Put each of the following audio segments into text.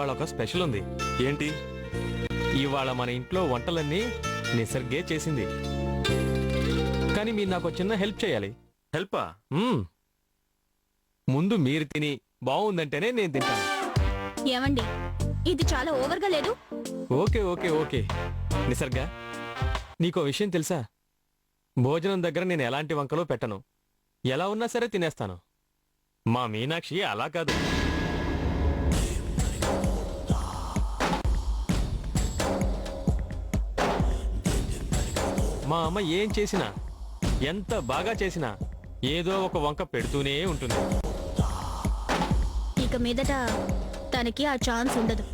ఇవాళ ఒక స్పెషల్ ఉంది. ఏంటి? ఇవాళ మన ఇంట్లో వంటలన్నీ నిసర్గే చేసింది. కానీ మీరు నాకు చిన్న హెల్ప్ చేయాలి. హెల్పా? ముందు మీరు తిని బాగుందంటేనే నేను తింటాను. ఏమండి, ఇది చాలా ఓవర్గా లేదు? Okay okay okay. నిసర్గా, నీకో విషయం తెలుసా? భోజనం దగ్గర నేను ఎలాంటి వంకలో పెట్టను. ఎలా ఉన్నా సరే తినేస్తాను. మా మీనాక్షి అలా కాదు. మా అమ్మ ఏం చేసినా, ఎంత బాగా చేసినా ఏదో ఒక వంక పెడుతూనే ఉంటుంది. ఇక మీదట తనకి ఆ ఛాన్స్ ఉండదు.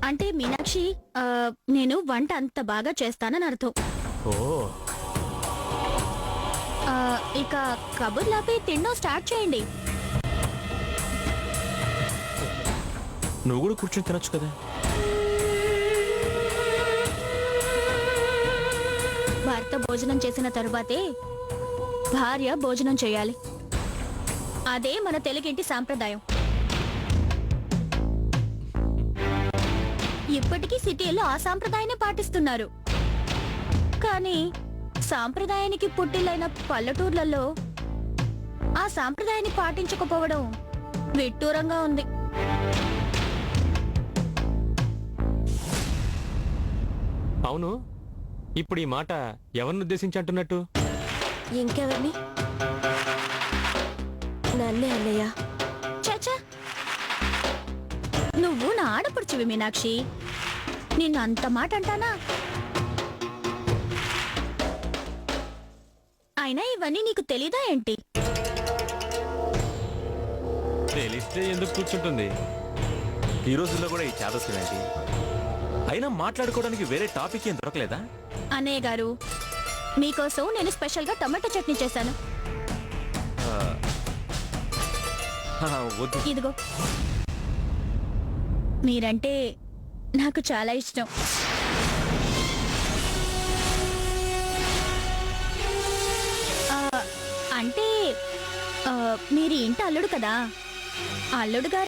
అంటే మీనాక్షి, నేను వంట అంత బాగా చేస్తానని అర్థం. ఓ, ఇక కబుర్లాపి తిండం స్టార్ట్ చేయండి. నువ్వు కూడా కూర్చొని తినొచ్చు కదా. భర్త భోజనం చేసిన తరువాతే భార్య భోజనం చేయాలి. అదే మన తెలుగింటి సాంప్రదాయం. ఇప్పటికీ సిటీల్లో ఆ సాంప్రదాయాన్ని పాటిస్తున్నారు. కానీ సాంప్రదాయానికి పుట్టిల్లైన పల్లెటూర్లలో ఆ సాంప్రదాయాన్ని పాటించకపోవడం విడ్డూరంగా ఉంది. అవును, ఇప్పుడు ఈ మాట ఎవరిని ఉద్దేశించి అంటున్నట్టు? ఇంకెవరిని? నన్నే అన్నయ్య. చచ్చా, నువ్వు నా ఆడపడుచువి మీనాక్షి. నిన్ను అంత మాట అంటానా? అయినా ఇవన్నీ నీకు తెలీదా ఏంటి? తెలిస్తే ఎందుకు కూర్చుంటుంది? ఈ రోజుల్లో కూడా ఈ చాదస్యం ఏంటి? అయినా మాట్లాడుకోవడానికి వేరే టాపిక్ ఏం దొరకలేదా? అన్నయ్య గారు, మీకోసం నేను స్పెషల్గా టమాటా చట్నీ చేశాను. వద్దు. ఇదిగో, మీరంటే నాకు చాలా ఇష్టం. అంటే మీరు ఇంటి అల్లుడు కదా. అల్లుడు గారు